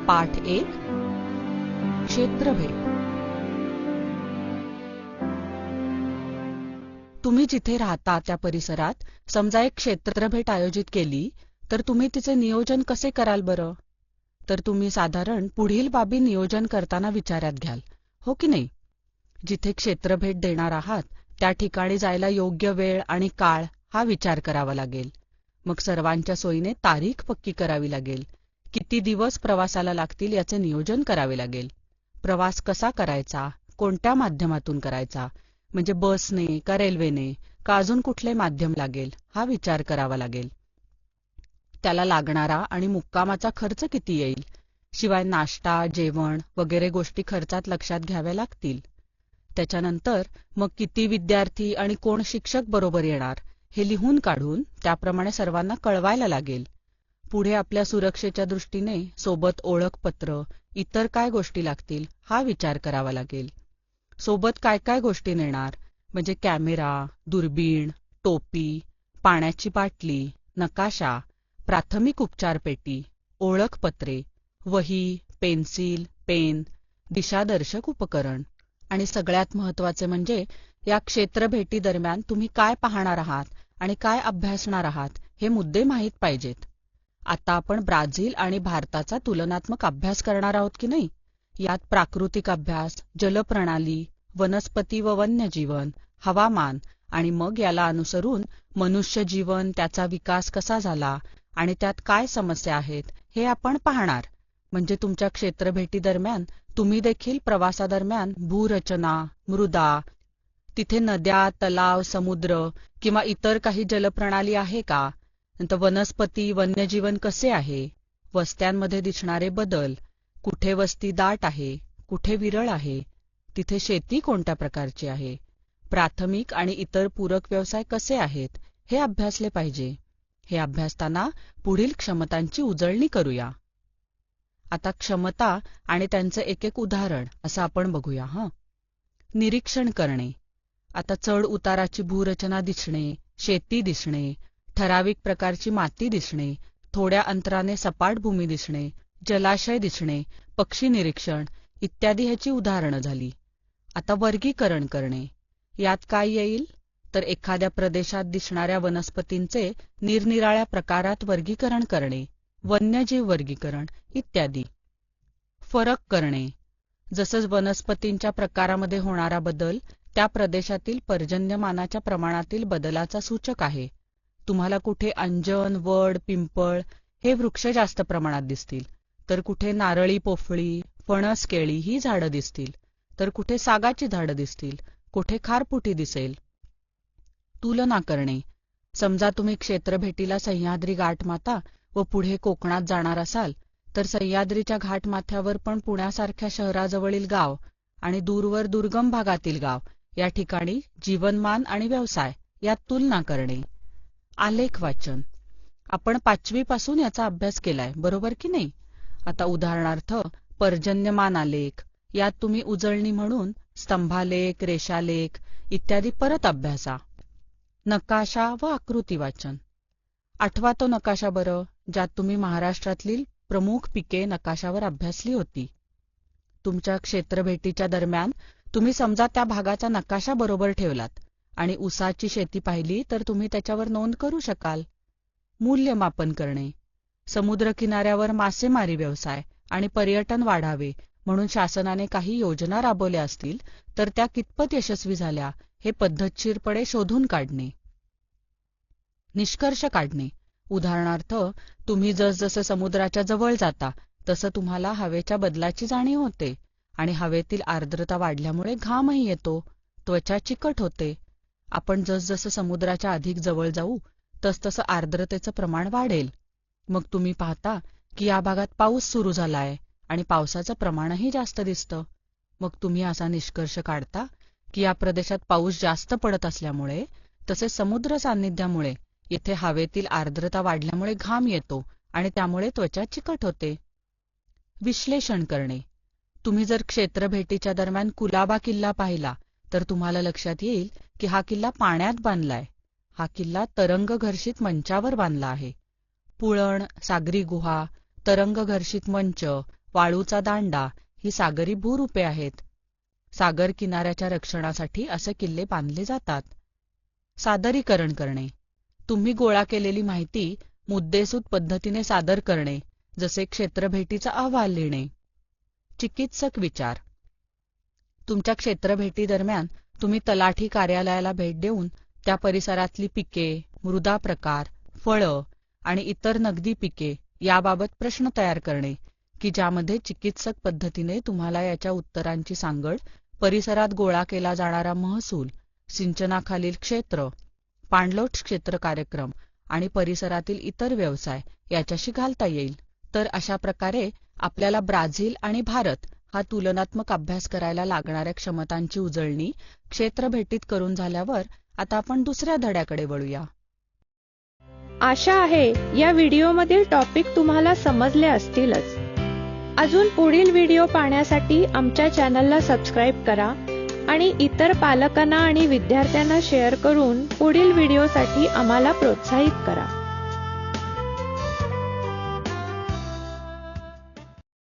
पाठ 1 क्षेत्रभेट. तुम्ही जिथे राहता त्या परिसरात समजा एक क्षेत्रभेट आयोजित केली तर तुम्ही तिचे नियोजन कसे कराल बरं? तर तुम्ही साधारण पुढील बाबी नियोजन करताना विचारात घ्याल, हो की नाही? जिथे क्षेत्रभेट देणार आहात त्या ठिकाणी जायला योग्य वेळ आणि काळ हा विचार करावा लागेल. मग सर्वांच्या सोयीने तारीख पक्की करावी लागेल. किती दिवस प्रवासाला लागतील याचे नियोजन करावे लागेल. प्रवास कसा करायचा, कोणत्या माध्यमातून करायचा, म्हणजे बसने का रेल्वेने का अजून कुठले माध्यम लागेल हा विचार करावा लागेल. त्याला लागणारा आणि मुक्कामाचा खर्च किती येईल, शिवाय नाश्ता, जेवण वगैरे गोष्टी खर्चात लक्षात घ्याव्या लागतील. त्याच्यानंतर मग किती विद्यार्थी आणि कोण शिक्षक बरोबर येणार हे लिहून काढून त्याप्रमाणे सर्वांना कळवायला लागेल. पुढे आपल्या सुरक्षेच्या दृष्टीने सोबत ओळखपत्र, इतर काय गोष्टी लागतील हा विचार करावा लागेल. सोबत काय काय गोष्टी नेणार, म्हणजे कॅमेरा, दुर्बीण, टोपी, पाण्याची बाटली, नकाशा, प्राथमिक उपचार पेटी, ओळखपत्रे, वही, पेन्सिल, पेन, दिशादर्शक उपकरण. आणि सगळ्यात महत्त्वाचे म्हणजे या क्षेत्रभेटी दरम्यान तुम्ही काय पाहणार आहात आणि काय अभ्यासणार आहात हे मुद्दे माहीत पाहिजेत. आता आपण ब्राझील आणि भारताचा तुलनात्मक अभ्यास करणार आहोत की नाही? यात प्राकृतिक अभ्यास, जलप्रणाली, वनस्पती व वन्यजीवन, हवामान आणि मग याला अनुसरून मनुष्य जीवन, त्याचा विकास कसा झाला आणि त्यात काय समस्या आहेत हे आपण पाहणार. म्हणजे तुमच्या क्षेत्रभेटी दरम्यान तुम्ही देखील प्रवासादरम्यान भूरचना, मृदा, तिथे नद्या, तलाव, समुद्र किंवा इतर काही जलप्रणाली आहे का, नंतर वनस्पती, वन्यजीवन कसे आहे, वस्त्यांमध्ये दिसणारे बदल, कुठे वस्ती दाट आहे, कुठे विरळ आहे, तिथे शेती कोणत्या प्रकारची आहे, प्राथमिक आणि इतर पूरक व्यवसाय कसे आहेत हे अभ्यासले पाहिजे. हे अभ्यासताना पुढील क्षमतांची उजळणी करूया. आता क्षमता आणि त्यांचे एक एक उदाहरण असं आपण बघूया. निरीक्षण करणे. आता चढ उताराची भूरचना दिसणे, शेती दिसणे, ठराविक प्रकारची माती दिसणे, थोड्या अंतराने सपाट भूमी दिसणे, जलाशय दिसणे, पक्षी निरीक्षण इत्यादी ह्याची उदाहरणं झाली. आता वर्गीकरण करणे. यात काय येईल तर एखाद्या प्रदेशात दिसणाऱ्या वनस्पतींचे निरनिराळ्या प्रकारात वर्गीकरण करणे, वन्यजीव वर्गीकरण इत्यादी. फरक करणे. जसं वनस्पतींच्या प्रकारामध्ये होणारा बदल त्या प्रदेशातील पर्जन्यमानाच्या प्रमाणातील बदलाचा सूचक आहे. तुम्हाला कुठे अंजन, वड, पिंपळ हे वृक्ष जास्त प्रमाणात दिसतील, तर कुठे नारळी पोफळी, फणस, केळी ही झाडं दिसतील, तर कुठे सागाची झाडं दिसतील, कुठे खारफुटी दिसेल. तुलना करणे. समजा तुम्ही क्षेत्रभेटीला सह्याद्री घाटमाथा व पुढे कोकणात जाणार असाल तर सह्याद्रीच्या घाटमाथ्यावर पण पुण्यासारख्या शहराजवळील गाव आणि दूरवर दुर्गम भागातील गाव या ठिकाणी जीवनमान आणि व्यवसाय यात तुलना करणे. आलेख वाचन. आपण 5वी पासून याचा अभ्यास केलाय, बरोबर की नाही? आता उदाहरणार्थ पर्जन्यमान आलेख. यात तुम्ही उजळणी म्हणून स्तंभालेख, रेषालेख इत्यादी परत अभ्यासा. नकाशा व आकृती वाचन. आठवा तो नकाशा बरं, ज्यात तुम्ही महाराष्ट्रातील प्रमुख पिके नकाशावर अभ्यासली होती. तुमच्या क्षेत्रभेटीच्या दरम्यान तुम्ही समजा त्या भागाचा नकाशा बरोबर ठेवलात आणि ऊसाची शेती पाहिली तर तुम्ही त्याच्यावर नोंद करू शकाल. मूल्यमापन करणे. समुद्रकिनाऱ्यावर मासेमारी व्यवसाय आणि पर्यटन वाढावे म्हणून शासनाने काही योजना राबवल्या असतील तर त्या कितपत यशस्वी झाल्या हे पद्धतशीरपणे शोधून काढणे. निष्कर्ष काढणे. उदाहरणार्थ तुम्ही जसजसं समुद्राच्या जवळ जाता तसं तुम्हाला हवेच्या बदलाची जाणीव होते आणि हवेतील आर्द्रता वाढल्यामुळे घामही येतो, त्वचा चिकट होते. आपण जसजसं समुद्राच्या अधिक जवळ जाऊ तसतसं आर्द्रतेचं प्रमाण वाढेल. मग तुम्ही पाहता की या भागात पाऊस सुरू झालाय आणि पावसाचं प्रमाणही जास्त दिसतं. मग तुम्ही असा निष्कर्ष काढता की या प्रदेशात पाऊस जास्त पडत असल्यामुळे तसेच समुद्र सान्निध्यामुळे येथे हवेतील आर्द्रता वाढल्यामुळे घाम येतो आणि त्यामुळे त्वचा चिकट होते. विश्लेषण करणे. तुम्ही जर क्षेत्रभेटीच्या दरम्यान कुलाबा किल्ला पाहिला तर तुम्हाला लक्षात येईल की हा किल्ला पाण्यात बांधलाय. हा किल्ला तरंगघर्षित मंचावर बांधला आहे. पुळण, सागरी गुहा, तरंगघर्षित मंच वाळूचा दांडा ही सागरी भूरूपे आहेत. सागर किनाऱ्याच्या रक्षणासाठी असे किल्ले बांधले जातात. सादरीकरण करणे, तुम्ही गोळा केलेली माहिती मुद्देसूद पद्धतीने सादर करणे, जसे क्षेत्रभेटीचा अहवाल लिहिणे. चिकित्सक विचार, तुमच्या क्षेत्रभेटी दरम्यान तुम्ही तलाठी कार्यालयाला भेट देऊन त्या परिसरातली पिके, मृदा प्रकार, फळं आणि इतर नगदी पिके याबाबत प्रश्न तयार करणे, की ज्यामध्ये चिकित्सक पद्धतीने तुम्हाला याच्या उत्तरांची सांगड परिसरात गोळा केला जाणारा महसूल, सिंचनाखालील क्षेत्र, पाणलोट क्षेत्र कार्यक्रम आणि परिसरातील इतर व्यवसाय याच्याशी घालता येईल. तर अशा प्रकारे आपल्याला ब्राझील आणि भारत हा तुलनात्मक अभ्यास करायला लागणाऱ्या क्षमतांची उजळणी क्षेत्रभेटीत करून झाल्यावर आता आपण दुसऱ्या धड्याकडे वळूया. आशा आहे या व्हिडिओमधील टॉपिक तुम्हाला समजले असतीलच. अजून पुढील व्हिडिओ पाहण्यासाठी आमच्या चॅनलला सबस्क्राईब करा आणि इतर पालकांना आणि विद्यार्थ्यांना शेअर करून पुढील व्हिडिओसाठी आम्हाला प्रोत्साहित करा.